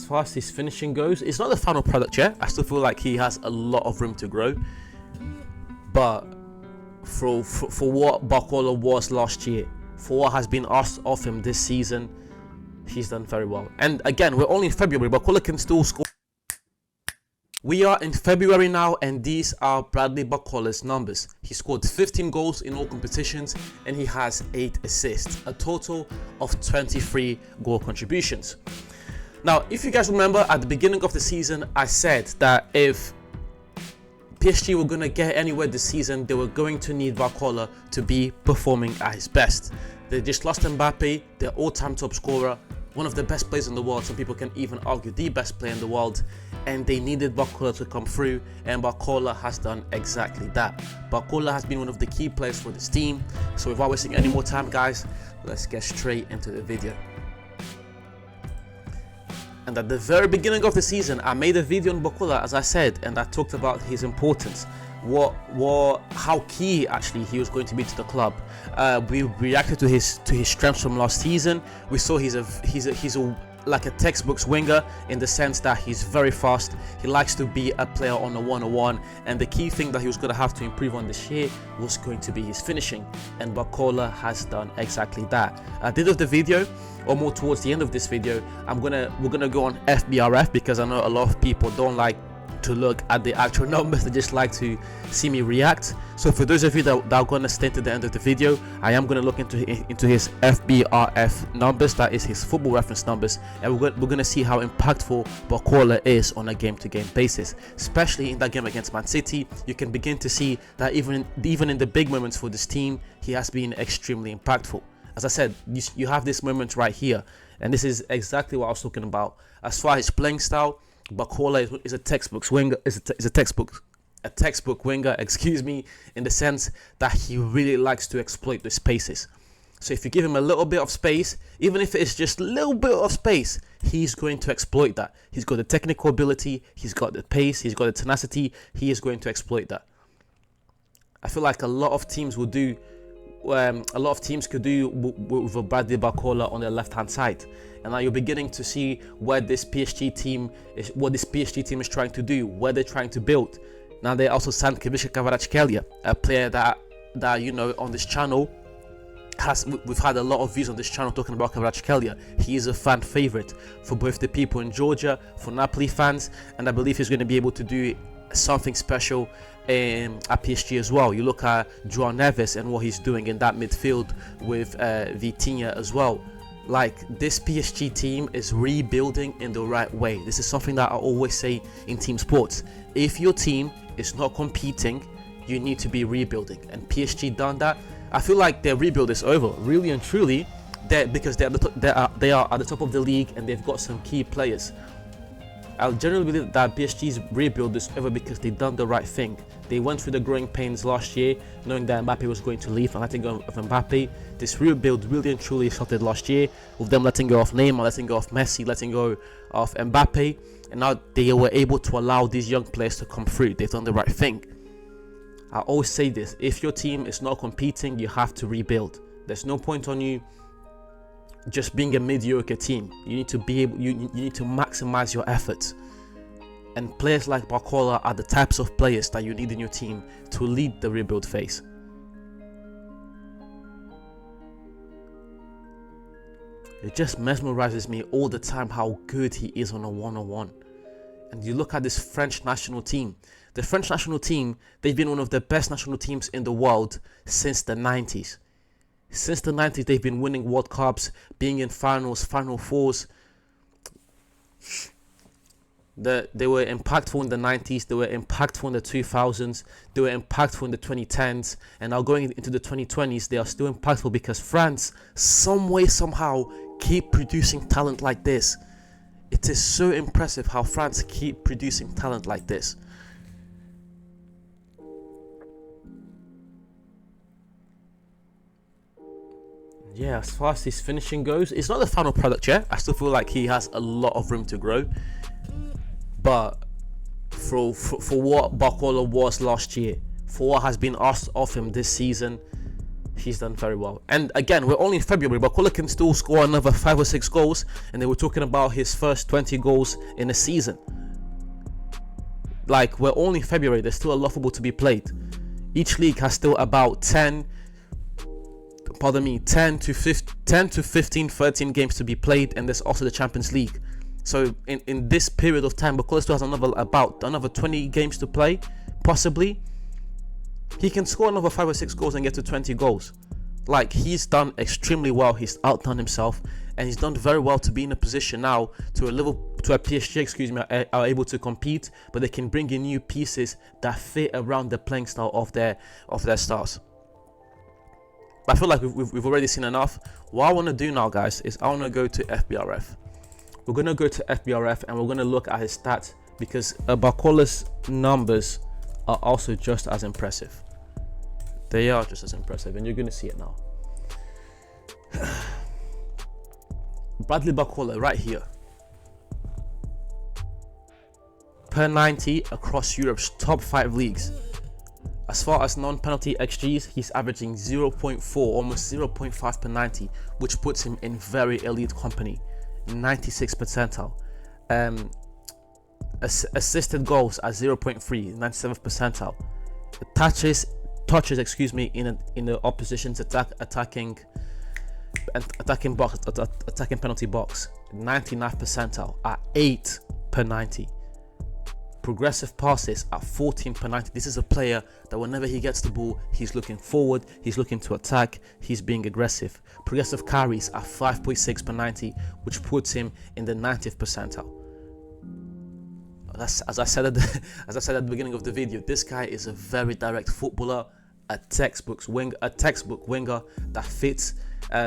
as far as his finishing goes, it's not the final product yet. I still feel like he has a lot of room to grow. But for what Barcola was last year, for what has been asked of him this season, he's done very well. And again, we're only in February. Barcola can still score. We are in February now, and these are Bradley Barcola's numbers. He scored 15 goals in all competitions, and he has 8 assists, a total of 23 goal contributions. Now, if you guys remember, at the beginning of the season, I said that if PSG were going to get anywhere this season, they were going to need Barcola to be performing at his best. They just lost Mbappe, their all-time top scorer, one of the best players in the world. Some people can even argue the best player in the world, and they needed Barcola to come through, and Barcola has done exactly that. Barcola has been one of the key players for this team. So without wasting any more time, guys, let's get straight into the video. And at the very beginning of the season, I made a video on Barcola, as I said, and I talked about his importance, how key actually he was going to be to the club. We reacted to his strengths from last season. We saw he's like a textbook winger in the sense that he's very fast. He likes to be a player on a one-on-one, and the key thing that he was going to have to improve on this year was going to be his finishing, and Barcola has done exactly that. At the end of the video, or more towards the end of this video, we're gonna go on FBRF, because I know a lot of people don't like to look at the actual numbers. They just like to see me react. So for those of you that are going to stay to the end of the video, I am going to look into his FBRF numbers, that is his football reference numbers, and we're going to see how impactful Barcola is on a game-to-game basis. Especially in that game against Man City, you can begin to see that even in the big moments for this team, he has been extremely impactful. As I said, you have this moment right here, and this is exactly what I was talking about. As far as playing style, Barcola is a textbook winger. Is a textbook winger, excuse me, in the sense that he really likes to exploit the spaces. So if you give him a little bit of space, even if it's just a little bit of space, he's going to exploit that. He's got the technical ability, he's got the pace, he's got the tenacity. He is going to exploit that. I feel like a lot of teams could do with a Bradley Barcola on their left-hand side, and now you're beginning to see what this PSG team is trying to do, what they're trying to build. Now they also signed Kvaratskhelia, a player that you know on this channel we've had a lot of views on this channel talking about Kvaratskhelia. He is a fan favorite for both the people in Georgia, for Napoli fans, and I believe he's going to be able to do something special at PSG as well. You look at João Neves and what he's doing in that midfield with Vitinha as well. Like, this PSG team is rebuilding in the right way. This is something that I always say in team sports. If your team is not competing, you need to be rebuilding, and PSG done that. I feel like their rebuild is over, really and truly, because they are at the top of the league, and they've got some key players. I generally believe that PSG's rebuild is over because they've done the right thing. They went through the growing pains last year, knowing that Mbappe was going to leave and letting go of Mbappe. This rebuild really and truly started last year, with them letting go of Neymar, letting go of Messi, letting go of Mbappe, and now they were able to allow these young players to come through. They've done the right thing. I always say this: if your team is not competing, you have to rebuild. There's no point on you just being a mediocre team. You need to be able, you need to maximize your efforts. And players like Barcola are the types of players that you need in your team to lead the rebuild phase. It just mesmerizes me all the time how good he is on a one-on-one. And you look at this French national team. The French national team, they've been one of the best national teams in the world since the 90s. Since the 90s, they've been winning World Cups, being in finals, Final Fours. They were impactful in the 90s, they were impactful in the 2000s, they were impactful in the 2010s, and now going into the 2020s, they are still impactful because France, some way, somehow, keep producing talent like this. It is so impressive how France keep producing talent like this. Yeah, as far as his finishing goes, it's not the final product yet. I still feel like he has a lot of room to grow. But for what Barcola was last year, for what has been asked of him this season, he's done very well. And again, we're only in February. Barcola can still score another 5 or 6 goals, and they were talking about his first 20 goals in a season. Like, we're only in February. There's still a lot of football to be played. Each league has still about 10 to 15, 13 games to be played, and there's also the Champions League. So in this period of time, Barcola still has another 20 games to play, possibly. He can score another 5 or 6 goals and get to 20 goals. Like, he's done extremely well. He's outdone himself, and he's done very well to be in a position now to a PSG, are able to compete, but they can bring in new pieces that fit around the playing style of their stars. But I feel like we've already seen enough. What I want to do now, guys, is I want to go to FBRF. We're going to go to FBRF and we're going to look at his stats, because Barcola's numbers are also just as impressive. They are just as impressive, and you're going to see it now. Bradley Barcola right here. Per 90 across Europe's top 5 leagues. As far as non-penalty XGs, he's averaging 0.4, almost 0.5 per 90, which puts him in very elite company. 96th percentile. Assisted goals at 0.3, 97th percentile. Touches, in the opposition's attacking penalty box, 99th percentile at 8 per 90. Progressive passes at 14 per 90. This is a player that whenever he gets the ball, he's looking forward, he's looking to attack, he's being aggressive. Progressive carries at 5.6 per 90, which puts him in the 90th percentile. As I said at the beginning of the video, this guy is a very direct footballer, a textbook winger that fits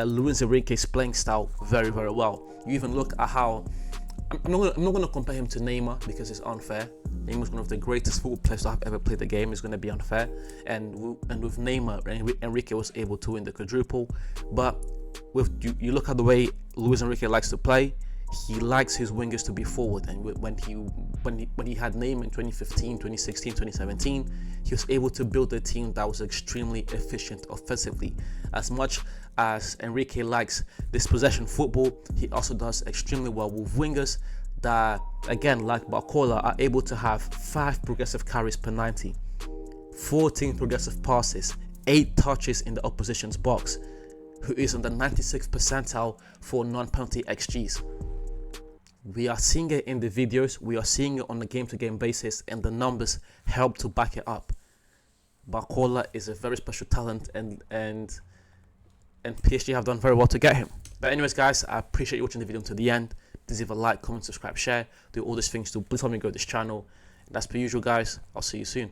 Luis Enrique's playing style very, very well. You even look at how I'm not going to compare him to Neymar, because it's unfair. Neymar's one of the greatest football players to have ever played the game. It's going to be unfair. And with Neymar, Enrique was able to win the quadruple. But you look at the way Luis Enrique likes to play. He likes his wingers to be forward, and when he had Neymar in 2015, 2016, 2017, he was able to build a team that was extremely efficient offensively. As much as Enrique likes this possession football, he also does extremely well with wingers that, again, like Barcola, are able to have 5 progressive carries per 90, 14 progressive passes, 8 touches in the opposition's box, who is on the 96th percentile for non-penalty XGs. We are seeing it in the videos, we are seeing it on a game-to-game basis, and the numbers help to back it up. Barcola is a very special talent, and PSG have done very well to get him. But anyways, guys, I appreciate you watching the video to the end. Please leave a like, comment, subscribe, share, do all these things to please help me grow this channel. And as per usual, guys, I'll see you soon.